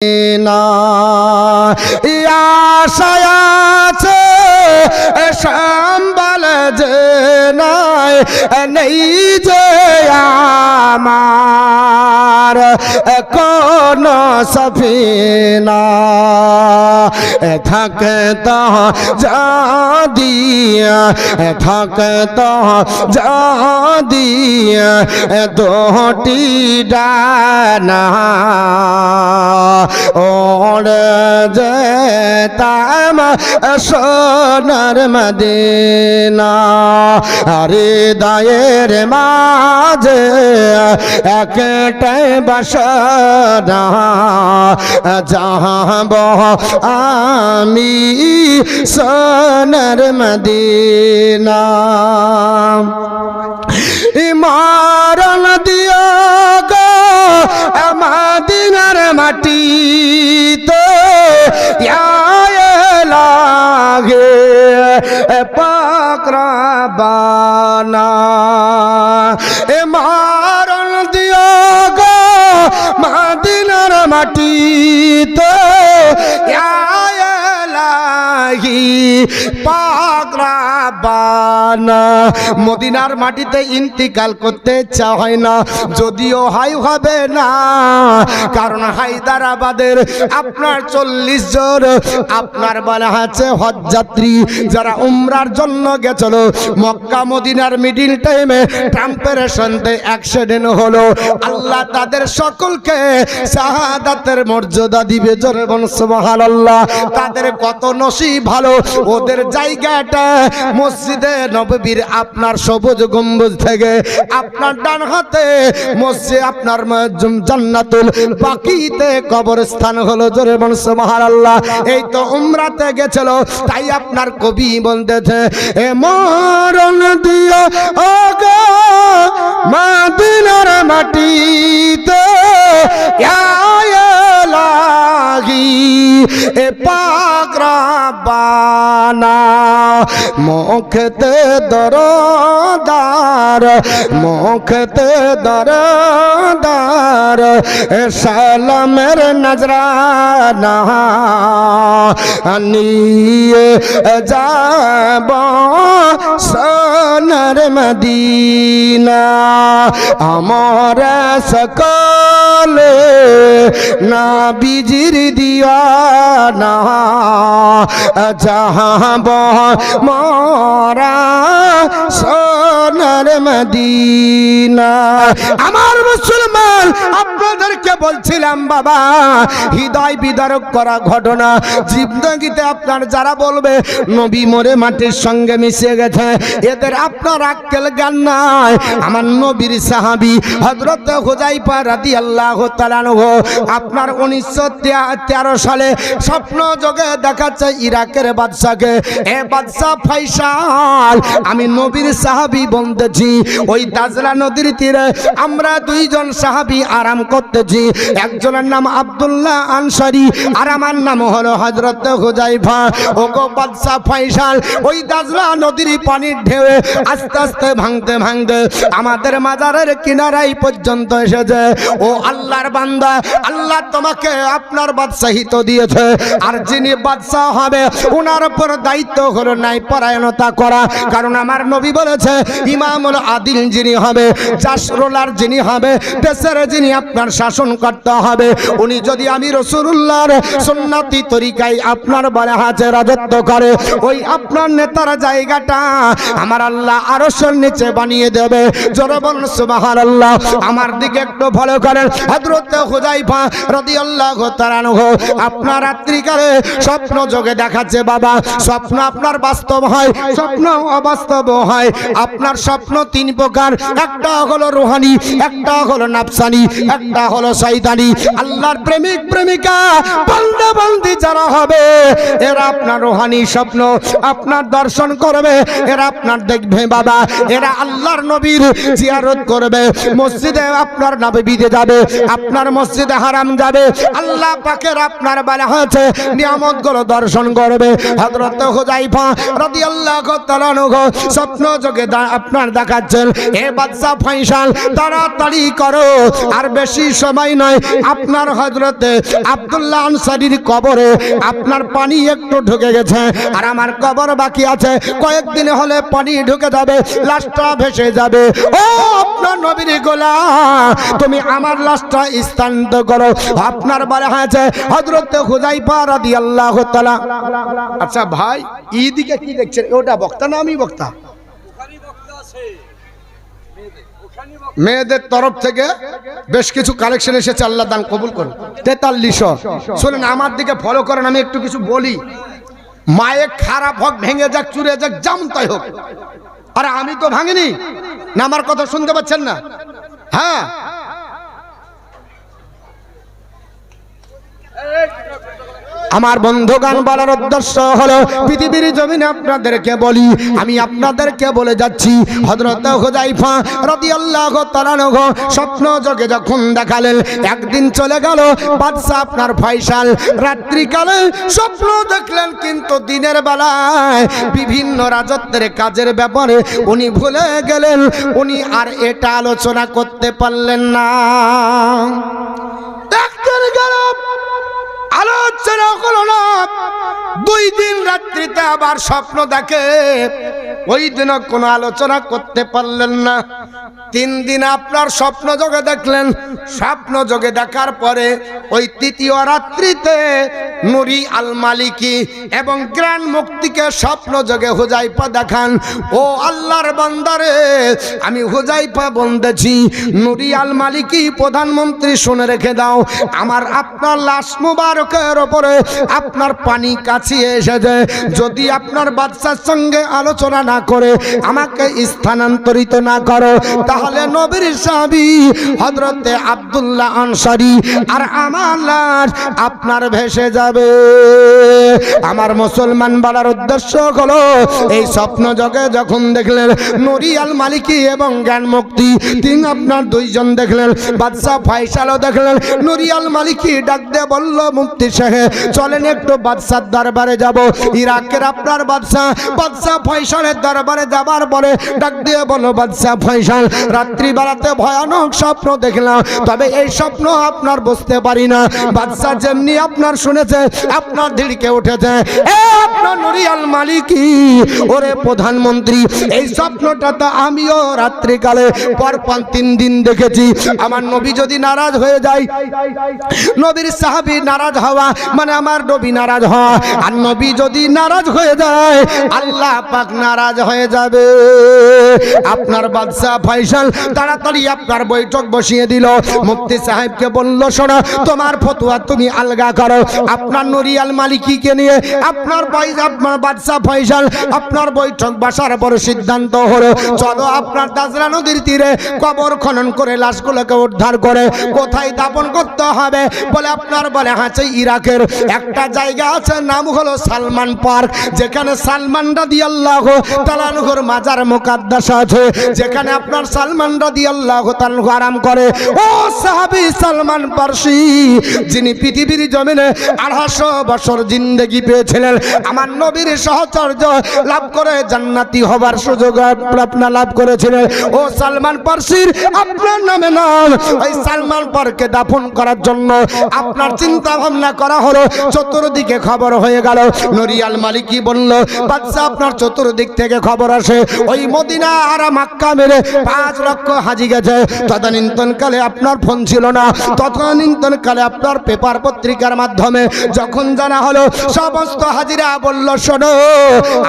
না আশায়াছে সম্বল যে নাই নেই যে আমার কোন সফিনা থাকে তো যা দিয়া থাকে তো যা দিয়া দুটি ডানা ওড়ে যেতাম সোনার মদিনা হৃদয়ের মাঝে একটাই বাসনা যাহাব আমি সোনার মদিনা মরণ দিও গো মদিনার মাটিতে লাগে পাকরাবানা মরণ দিও গো মদিনার মাটিতে পাকরাবানা মদিনার মাটিতে ইন্তিকাল করতে ইচ্ছা হয় না, যদিও হাই হবে না, কারণ হায়দ্রাবাদের আপনার 40 জন আপনার বলা আছে হজ যাত্রী যারা উমরার জন্য গেছিল মক্কা মদিনার মিডিল টাইমে ট্রাম্পের সঙ্গে অ্যাক্সিডেন্ট হলো। আল্লাহ তাদের সকলকে শাহাদাতের মর্যাদা দিবে, জোরে বলুন সুবহানাল্লাহ। তাদের কত নসিব ভালো, ওদের জায়গাটা মসজিদে নববীর আপনার সবুজ গম্বুজ থেকে আপনার ডান হাতে মসজিদ আপনার জান্নাতুল বাকিতে কবরস্থান হলো, জোরে বলুন সুবহানাল্লাহ। এই তো উমরাতে গেছিল, তাই আপনার কবি বলতেছে এ মরণ দিও ও গো মদিনার মাটিতে লাগি এ পাকরাবানা মুখতে দরদার মুখতে দরদার সালামের নজরানা নিয়ে যাব সোনার মদিনা আমার সকলে নবীজির দিওয়ানা যাহাব মোরা সোনার মদিনা। আমার মুসলমান আপনাদেরকে বলছিলাম বাবা, হৃদয় বিদারক করা ঘটনা জিন্দগিতে আপনার যারা বলবে নবী মরে মাটির সঙ্গে মিশে গেছে, এদের আপনার আক্কেল জ্ঞান নাই। আমার নবীর সাহাবী হযরত হুযায়ফা রাদিয়াল্লাহু তাআলা আনহু আপনার 1913 সালে স্বপ্ন যোগে দেখাচ্ছে ইরাকের বাদশাকে, এ বাদশা ফয়সাল আমি নবীর সাহাবী বলতেছি ওই দাজলা নদীর তীরে আমরা দুইজন সাহাবী আরাম করতেছি, একজনের নাম আব্দুল্লাহ আনসারী আর আমার নাম হলো হযরত হুযায়ফা। ওগো বাদশা ফয়সাল ওই দাজলা নদীর পানির ঢেউয়ে আস্তে আস্তে ভাঙতে ভাঙতে আমাদের মাজারের কিনারায় পর্যন্ত এসেছে। ও আল্লাহর বান্দা, আল্লাহ তোমাকে আপনার বাদশাহিত দিয়েছে, আর যিনি বাদশা হবে ওনার উপর দায়িত্ব হলো ন্যায় পরায়ণতা করা, কারণ আমার নবী বলেছে ইমামুল আদিল যিনি হবে, জাসরুলার যিনি হবে, দেশের যিনি আপনার শাসন করতে হবে, উনি যদি আমি রাসূলুল্লাহর সুন্নতি তরিকায় আপনার বলা আছে রাজত্ব করে, ওই আপনার নেতার জায়গাটা আমার আল্লাহ আরশের নিচে বানিয়ে দেবে, জোরে বলুন সুবহানাল্লাহ। আমার দিকে একটু ভালো করেন। হযরত হুযায়ফা রাদিয়াল্লাহু তাআলা আনহু আপনার রাত্রিকালে স্বপ্ন যোগে দেখাচ্ছে বাবা, স্বপ্ন আপনার বাস্তব হয়, স্বপ্ন অবাস্তব হয়। আপনার স্বপ্ন 3 প্রকার, একটা হলো রূহানি, একটা হলো নাফসানি, একটা হলো শয়তানি। আল্লাহর প্রেমিক প্রেমিকা বান্দা বান্দি যারা হবে এরা আপনার রূহানি স্বপ্ন আপনার দর্শন করবে, এরা আপনার দেখবে বাবা, এরা আল্লাহর নবীর জিয়ারত করবে, মসজিদে আপনার নববীতে যাবে, আপনার মসজিদে হারাম যাবে, আল্লাহ পাকের আপনার বলা হয়েছে নিয়ামতগুলো দর্শন করবে। হযরত হুযায়ফা রাদিয়াল্লাহু তাআলা আনহু স্বপ্ন যোগে আপনার দেখাচ্ছেন এ বাদশা ফয়সাল তাড়াতাড়ি করো, আর বেশি সময় নয়, আপনার হযরতে আব্দুল্লাহ আনসারীর কবরে আপনার পানি একটু ঢুকে গেছে, আর আমার কবর বাকি আছে। কয়েকদিন হলে পানি ঢুকে যাবে, লাশটা ভেসে যাবে। ও আপনার নবীর গোলাম, তুমি আমার লাশটা স্থানান্তর করো। আপনার বলা হয়েছে হযরতে হুযায়ফা রাদিয়াল্লাহু তাআলা। আচ্ছা ভাই, এইদিকে কি দেখছেন? ওটা বক্তা না আমি বক্তা? মেয়েদের তরফ থেকে বেশ কিছু কালেকশন এসেছে, আল্লাহ দান কবুল করুন। 4300। শুনুন, আমার দিকে ফলো করেন, আমি একটু কিছু বলি। মায়ের খারাপ হোক, ভেঙে যাক, চুরে যাক, জামতাই হোক, আরে আমি তো ভাঙিনি না। আমার কথা শুনতে পাচ্ছেন না? হ্যাঁ, আমার বন্ধুগান বলার উদ্দেশ্য হলো পৃথিবীর জমিনে আপনাদেরকে বলি, আমি আপনাদেরকে বলে যাচ্ছি হযরত হুযায়ফা রাদিয়াল্লাহু তাআলা আনহু স্বপ্ন যোগে যখন দেখালেন, একদিন চলে গেল বাদশা আপনার ফয়সাল, রাত্রিকালে স্বপ্ন দেখলেন, কিন্তু দিনের বেলায় বিভিন্ন রাজত্বের কাজের ব্যাপারে উনি ভুলে গেলেন, উনি আর এটা আলোচনা করতে পারলেন না। একদিন গেল, আলোচনা হলো না, 2 দিন রাত্রিতে আবার স্বপ্ন দেখে, ওই দিনও কোনো আলোচনা করতে পারলেন না। 3 দিন আপনার স্বপ্ন যোগে দেখলেন, স্বপ্ন যোগে দেখার পরে ওই তৃতীয় রাত্রিতে নুরি আল মালিকি এবং গ্র্যান্ড মুক্তিকে স্বপ্ন যোগে হুযায়ফা দেখান, ও আল্লাহর বান্দারে, আমি হুযায়ফা বলতেছি, নুরি আল মালিকি প্রধানমন্ত্রী শুনে রেখে দাও, আমার আপনার লাশ মুবারকের উপরে আপনার পানি কাছিয়ে এসেছে, যদি আপনার বাদশার সঙ্গে আলোচনা না করে আমাকে স্থানান্তরিত না করো, তাহলে নবীর সাহাবী হযরতে আব্দুল্লাহ আনসারী আর আমার লাশ আপনার ভেসে যাবে। আমার মুসলমান বলার উদ্দেশ্য হলো, এই স্বপ্ন জগে যখন দেখলেন নুরি আল মালিকি এবং জ্ঞান মুক্তি, তিনি আপনার 2 জন দেখলেন, বাদশা ফয়সালও দেখলেন। নুরি আল মালিকি ডাক দিয়ে বলল, মুফতি সাহেব চলেন একটু বাদশার দরবারে যাব। ইরাকের আপনার বাদশা ফয়সালের দরবারে যাবার পরে ডাক দিয়ে বলো, বাদশা ফয়সাল, রাত্রি বেলাতে ভয়ানক স্বপ্ন দেখলাম, তবে এই স্বপ্ন আপনার বুঝতে পারি না। বাদশা যেমনি আপনার শুনেছে, আপনার দিকে উঠেছে, এ আপনার নুরি আল মালিকি, ওরে প্রধানমন্ত্রী, এই স্বপ্নটা তো আমিও রাত্রিকালে পরপর 3 দিন দেখেছি। আমার নবী যদি নারাজ হয়ে যায়, নবীর সাহাবী নারাজ হওয়া মানে আমার নবী নারাজ হওয়া, আর নবী যদি নারাজ হয়ে যায়, আল্লাহ পাক নারাজ হয়ে যাবে। আপনার বাদশা ফয়সাল তাড়াতাড়ি আপনার বৈঠক বসিয়ে দিল, মুফতি সাহেবকে বলল, শোনো, তোমার ফতোয়া তুমি আলগা করো। আপনার নুরি আল মালিকিকে নিয়ে আপনার বাদশা ফয়সাল আপনার বৈঠক বসার পর সিদ্ধান্ত হলো, চলো আপনার দাজরা নদীর তীরে কবর খনন করে লাশগুলোকে উদ্ধার করে কোথায় দাফন করতে হবে। বলে আপনার বলে আছে, ইরাকের একটা জায়গা আছে, নাম হলো সালমান পার্ক, যেখানে সালমান রাদিয়াল্লাহু তাআলা আনহুর মাজার মুকাদ্দাস আছে, যেখানে আপনার সালমান রাদিয়াল্লাহু তাআলা আনহু আরাম করে। ও সাহাবী সালমান ফারসি, যিনি পৃথিবীর জমিনে 250 বছর জিন্দেগি পেয়েছিলেন, আমার নবীর সহচর্য লাভ করে জান্নাতি হবার সুযোগ আপনার লাভ করেছিলেন। ও সালমান ফারসির আপনার নামে নাম, ওই সালমান পার্কে দাফন করার জন্য আপনার চিন্তা ভাবনা করা হলো। চতুর্দিকে খবর হয়ে গেল। নুরি আল মালিকি বলল, বাদশা আপনার চতুর্দিক থেকে খবর আসে, ওই মদিনা আর মক্কা মেরে 5 লক্ষ হাজি গেছে। তদানীন্তন কালে আপনার ফোন ছিল না, তদানীন্তন কালে আপনার পেপার পত্রিকার মাধ্যমে যখন জানা হলো, সমস্ত হাজিরা বলল, শোনো,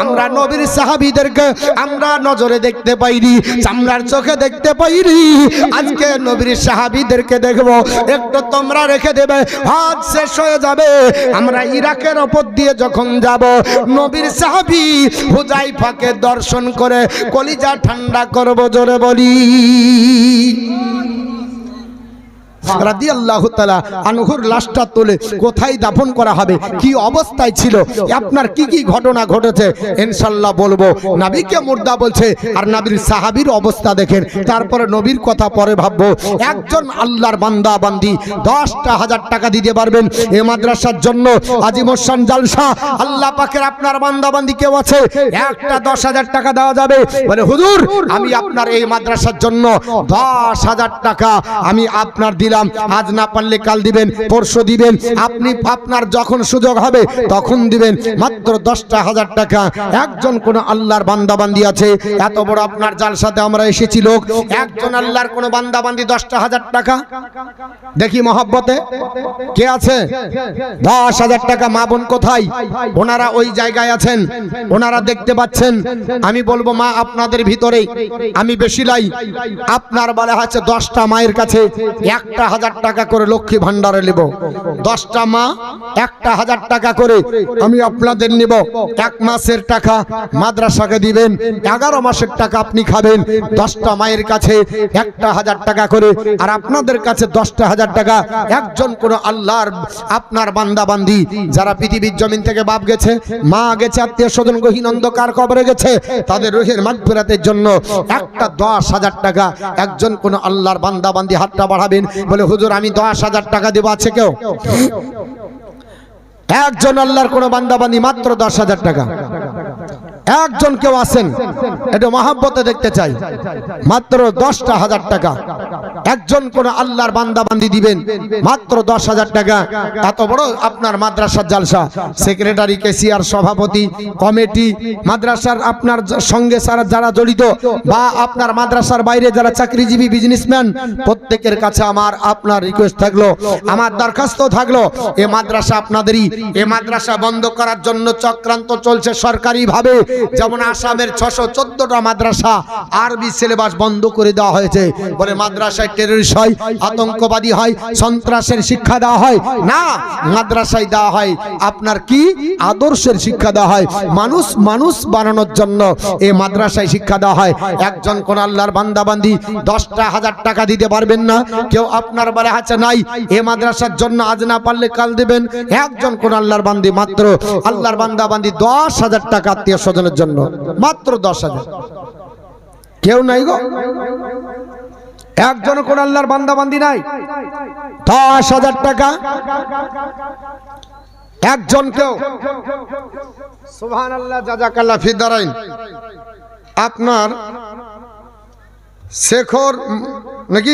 আমরা নবীর সাহাবীদেরকে আমরা নজরে দেখতে পাইনি, চামড়ার চোখে দেখতে পাইনি, আজকে নবীর সাহাবীদেরকে দেখবো, একটু তোমরা রেখে দেবে, হজ শেষ হয়ে যাবে, আমরা ইরাকের ওপর দিয়ে যখন যাব, নবীর সাহাবী হুযায়ফাকে দর্শন করে কলিজা ঠান্ডা করব, জোরে বলি রাদিয়াল্লাহু তাআলা আনহুর লাশটা তুলে কোথায় দাফন করা হবে, কি অবস্থায় ছিল, আপনার কি কি ঘটনা ঘটেছে ইনশাআল্লাহ বলবো। নবীকে মুর্দা বলছে আর নবীর সাহাবীর অবস্থা দেখেন, তারপরে নবীর কথা পরে ভাববো। একজন আল্লাহর বান্দা বান্দি 10,000 টাকা দিতে পারবেন এই মাদ্রাসার জন্য? আজিমুসান জালসা আল্লাহ পাকের আপনার বান্দা বান্দি কেউ আছে একটা 10,000 টাকা দেওয়া যাবে? বলে হুজুর আমি আপনার এই মাদ্রাসার জন্য 10,000 টাকা আমি আপনার দিলাম, আজ না পারলে কাল দিবেন, পরশু দিবেন, আপনি আপনার যখন সুযোগ হবে তখন দিবেন, মাত্র 10,000 টাকা। একজন কোন আল্লাহর বান্দা বান্দি আছে? এত বড় আপনার জালসাতে আমরা এসেছি লোক, একজন আল্লাহর কোন বান্দা বান্দি 10,000 টাকা? দেখি মহব্বতে কে আছে? 10,000 টাকা। মা বোন কোথায়? ওনারা ওই জায়গায় আছেন, ওনারা দেখতে পাচ্ছেন। আমি বলবো মা আপনাদের ভিতরে আমি বেশি লাই, আপনার বলা হচ্ছে 10টা মায়ের কাছে 1,000 টাকা করে লক্ষ্মী ভান্ডারে নেব। 10টা মা 1,000 টাকা করে আমি আপনাদের নেব। 1 মাসের টাকা মাদ্রাসাকে দিবেন, 11 মাসের টাকা আপনি খাবেন। 10টা মায়ের কাছে 1,000 টাকা করে, আর আপনাদের কাছে 10,000 টাকা। একজন কোন আল্লাহর আপনার বান্দা বান্দি যারা পৃথিবীর জমিন থেকে বাপ গেছে, মা গেছে, আত্মীয় স্বজন গহীন অন্ধকার কবরে গেছে, তাদের রুহের মাগফিরাতের জন্য একটা 10,000 টাকা। একজন কোন আল্লাহর বান্দা বান্দি হাতটা বাড়াবেন, বলে হুজুর আমি 10,000 টাকা দেব। আছে কেউ? একজন আল্লাহর কোন বান্দা বান্দি মাত্র 10,000 টাকা। একজন কেউ আছেন? এটা মহব্বতে দেখতে চাই। মাত্র 10,000 টাকা একজন কোন আল্লাহর বান্দা বান্দি দিবেন, মাত্র 10,000 টাকা। এত বড় আপনার মাদ্রাসার জালসা, সেক্রেটারি, কেসিয়ার, সভাপতি, কমিটি, মাদ্রাসার আপনার সঙ্গে যারা জড়িত বা আপনার মাদ্রাসার বাইরে যারা চাকরিজীবী বিজনেসম্যান, প্রত্যেকের কাছে আমার আপনার রিকোয়েস্ট থাকলো, আমার দরখাস্ত থাকলো, এ মাদ্রাসা আপনাদেরই। এ মাদ্রাসা বন্ধ করার জন্য চক্রান্ত চলছে সরকারি ভাবে। যেমন আসামের 614টা মাদ্রাসা আরবি সিলেবাস বন্ধ করে দেওয়া হয়েছে, বলে মাদ্রাসায় টেররিস্ট হয়, আতঙ্কবাদী হয়, সন্ত্রাসের শিক্ষা দেওয়া হয় না। মাদ্রাসায় দেওয়া হয় আপনার কি আদর্শের শিক্ষা দেওয়া হয়, মানুষ মানুষ বানানোর জন্য এই মাদ্রাসায় শিক্ষা দেওয়া হয়। একজন কোন আল্লাহর বান্দা বান্দি 10,000 টাকা দিতে পারবেন না? কেউ আপনার বলে আছে নাই এই মাদ্রাসার জন্য আজ না পারলে কাল দিবেন? একজন কোন আল্লাহর বান্দি মাত্র আল্লাহর বান্দা বান্দি 10,000 টাকা আত্মীয় স্বজনের জন্য, মাত্র 10,000। কেউ নাই গো? একজন কোন আল্লাহর বান্দা বান্দি নাই? 10,000 টাকা একজন কেউ? সুবহানাল্লাহ, জাযাকাল্লাহ ফি দারাইন। আপনার শেখর নাকি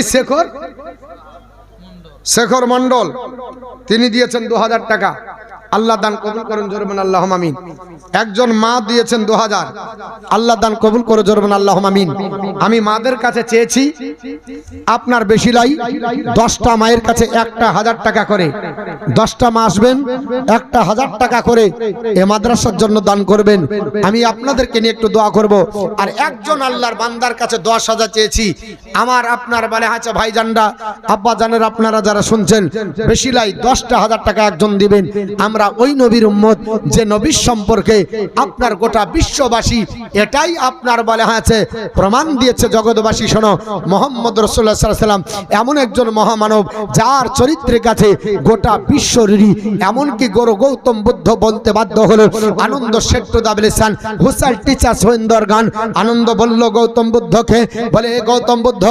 শেখর মন্ডল, তিনি দিয়েছেন 2,000 টাকা। আল্লাহ দান কবুল করুন, জোরবেন আল্লাহুম্মা আমিন। একজন মা দিয়েছেন 2,000, আল্লাহ দান কবুল করে, জোরবেন আল্লাহুম্মা আমিন। আমি মাদের কাছে চেয়েছি আপনার বেশি লাই, 10টা মায়ের কাছে 1,000 টাকা করে। 10টা মা আসবেন, 1,000 টাকা করে এ মাদ্রাসার জন্য দান করবেন। আমি আপনাদেরকে নিয়ে একটু দোয়া করব। আর একজন আল্লাহর বান্দার কাছে 10,000 চেয়েছি। আমার আপনার বলে আছে ভাইজানরা, আব্বা জানের, আপনারা যারা শুনছেন, বেশি লাই 10,000 টাকা একজন দিবেন। আমরা ওই নবীর উম্মত যে নবীর সম্পর্কে আপনার গোটা বিশ্ববাসী এটাই আপনার বলে আছে প্রমাণ দিয়েছে জগৎবাসী। শোনো, মুহাম্মদ রাসূলুল্লাহ সাল্লাল্লাহু আলাইহি ওয়াসাল্লাম এমন একজন মহামানব যার চরিত্রের কাছে গোটা বিশ্ব ঋণী। এমনকি গৌতম বুদ্ধ বলতে বাধ্য হলো, আনন্দ শেট্টু দাবলিসান হুসাল টিচার্স হইন্দর গান। আনন্দ বলল গৌতম বুদ্ধকে, বলে গৌতম বুদ্ধ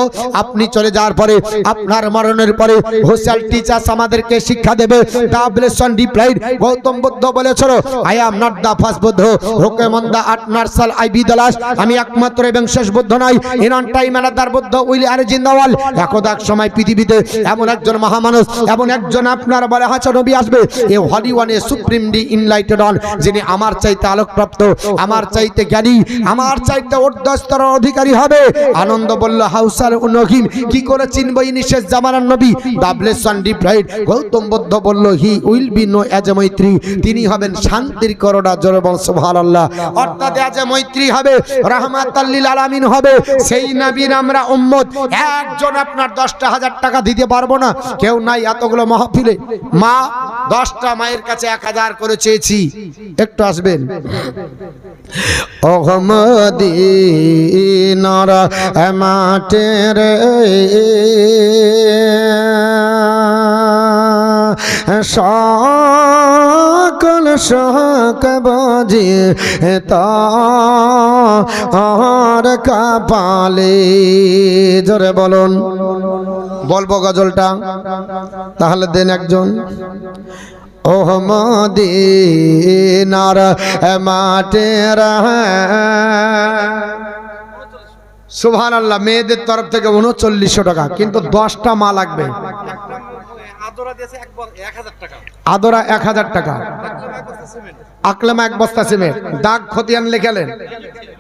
আপনি চলে যাওয়ার পরে, আপনার মরণের পরে হুসাল টিচার্স আমাদেরকে শিক্ষা দেবে। দাবলিসান রিপ্লাইড, গৌতম বুদ্ধ বলেছিল I am not the first Buddha, হুকেমন দা আটনার্সাল আই বি দ্য লাস্ট। আমি একমাত্র এবং শেষ বুদ্ধ নই। In on time another Buddha will arise in the world. একদা এক সময় পৃথিবীতে এমন একজন মহামানব, এমন একজন আপনার বলে হাসা নবী আসবে, এ হলি ওয়ানে সুপ্রিমলি ইনলাইটেড অন, যিনি আমার চাইতে আলোকপ্রাপ্ত, আমার চাইতে জ্ঞানী, আমার চাইতে ঊর্ধ্বস্তর অধিকারী হবে। আনন্দ বলল হাউসার নহিম, কি করে চিনব ইনি শেষ জামানার নবী? দাবলেসন রিপ্লাইড, গৌতম বুদ্ধ বলল he will be known as a Maitri, তিনি হবেন শান্তির করোনা, জোরে বল সুবহানাল্লাহ। অর্থাৎ অ্যাজ এ মৈত্রী হবে, রাহমাতাল লিল আলামিন হবে, সেই নবীর আমরা উম্মত। একজন আপনার 10,000 টাকা দিতে পারবো না? কেউ নাই এতগুলো মাহফিলে। মা 10টা মায়ের কাছে 1,000 করে চেয়েছি, একটু আসবেন। ওহ মদিনার মাটির সকল শোক বুঝি তার কপালে। জোরে বলুন, বলবো গজলটা? তাহলে দেন একজন। ওহ মদিনার মাটির সুবহানাল্লাহ। মেয়েদের তরফ থেকে 3900 টাকা, কিন্তু 10টা মা লাগবে। আদরা 1000 টাকা, আকলেমা 1 বস্তা সিমেন্ট, দাগ খতিয়ান লিখালেন,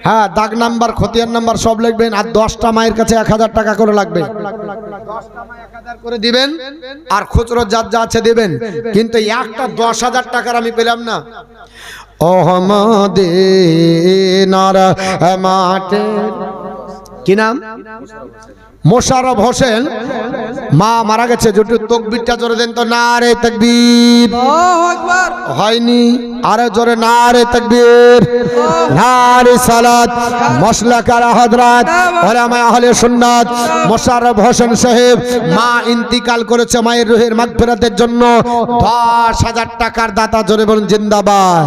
হ্যাঁ দাগ নাম্বার খতিয়ান নাম্বার সব লিখবেন। আর 10টা মায়ের কাছে 1000 টাকা করে লাগবে। 10টা মা 1000 করে দিবেন, আর খুচরো যার যা আছে দিবেন। কিন্তু একটা 10,000 টাকার আমি পেলাম না। ওহ মদিনার মাটির কি নাম? মোশাররফ হোসেন। মা মারা গেছে, যদি তাকবীরটা জোরে দেন তো। নারে তাকবীর। আল্লাহু আকবার। হয়নি, আরে জোরে নারে তাকবীর, নারে সালাত। মাসলাকার হযরত উলামা আহলে সুন্নাত মোশাররফ হোসেন সাহেব, মা ইন্তিকাল করেছে, মায়ের রুহের মাগফিরাতের জন্য 10,000 টাকার দাতা। জোরে বলুন জিন্দাবাদ।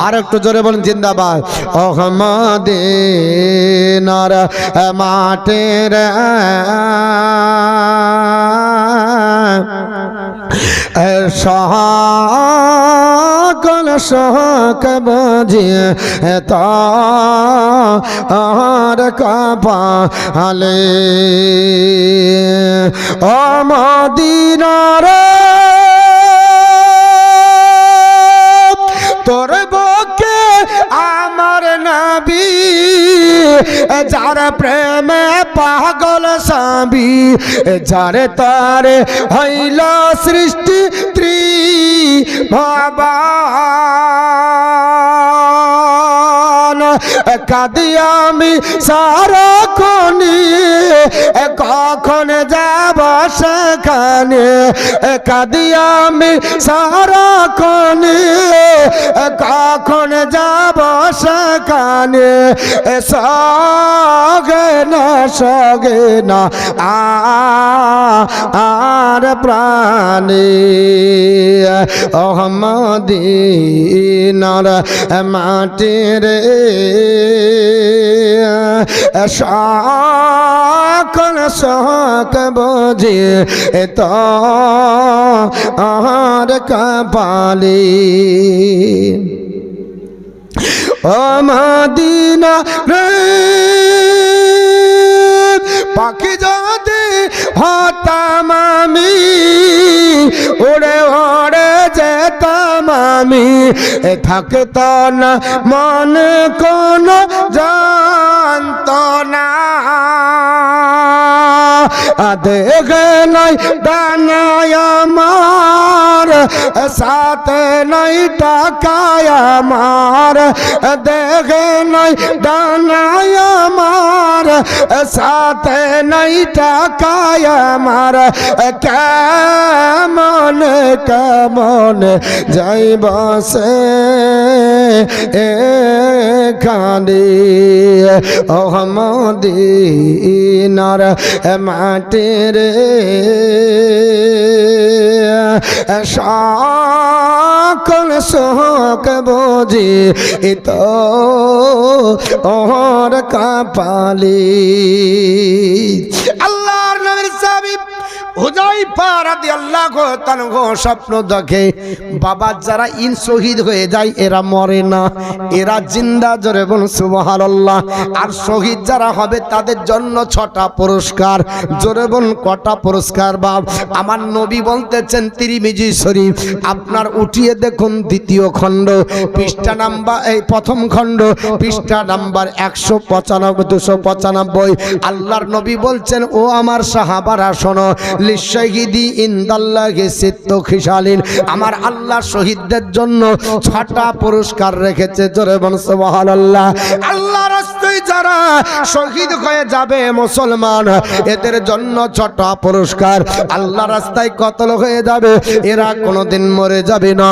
আর একটু জোরে বলুন জিন্দাবাদ। ওহ মদিনার মাটির সকল শোক বুঝি তার কপালে। ও মদিনার তোর বুকে আমার নবী, যার প্রেমে পাগল সাবি, যারে তারে হইল সৃষ্টি ত্রিভুবন। কাঁদি আমি সারাক্ষণি, কখন যাব সেখানে। কাঁদি আমি সারাক্ষণি, কখন যাব সেখানে। সগে না আর প্রাণে। ওহ মদিনার মাটির সকল শোক বুঝি তার কপালে। ও মদিনা রে পাখি যদি হতাম আমি, উড়ে উড়ে যেতাম আমি। থাকত না মনে কোনো যন্ত্রণা, দেখে নাই ডানায় আমার, সাথে নাই টাকায় আমার। দেখে নাই ডানায় আমার, সাথে নাই টাকায় আমার। কেমন কেমন যাইব সে এখানে। ওহ মদিনার মাটির সকল শোক বুঝি তো ওর কপালে। আল্লাহর নবীর সাহাবী হুযায়ফা রাদিয়াল্লাহু তাআলা স্বপ্ন দেখে, বাবা যারা শহীদ হয়ে যায় এরা মরে না, এরা জিন্দা। জোরে বলুন সুবহানাল্লাহ। আর শহীদ যারা হবে তাদের জন্য 6টা পুরস্কার। জোরে বলুন কটা পুরস্কার? বাপ আমার নবী বলতেছেন, তিরমিজি শরীফ আপনার উঠিয়ে দেখুন 2য় খণ্ড পৃষ্ঠা নাম্বার, এই 1ম খণ্ড পৃষ্ঠা নাম্বার 195-295। আল্লাহর নবী বলছেন, ও আমার সাহাবারা শোনো, লিশাহিদি ইনদাল্লাহি সিত্তু খিসালিন, আমার আল্লাহ শহীদদের জন্য 6টা পুরস্কার রেখেছে। জোরে বলুন সুবহানাল্লাহ। আল্লাহর রাস্তায় যারা শহীদ হয়ে যাবে মুসলমান, এদের জন্য 6টা পুরস্কার। আল্লাহর রাস্তায় কতল হয়ে যাবে, এরা কোনোদিন মরে যাবে না।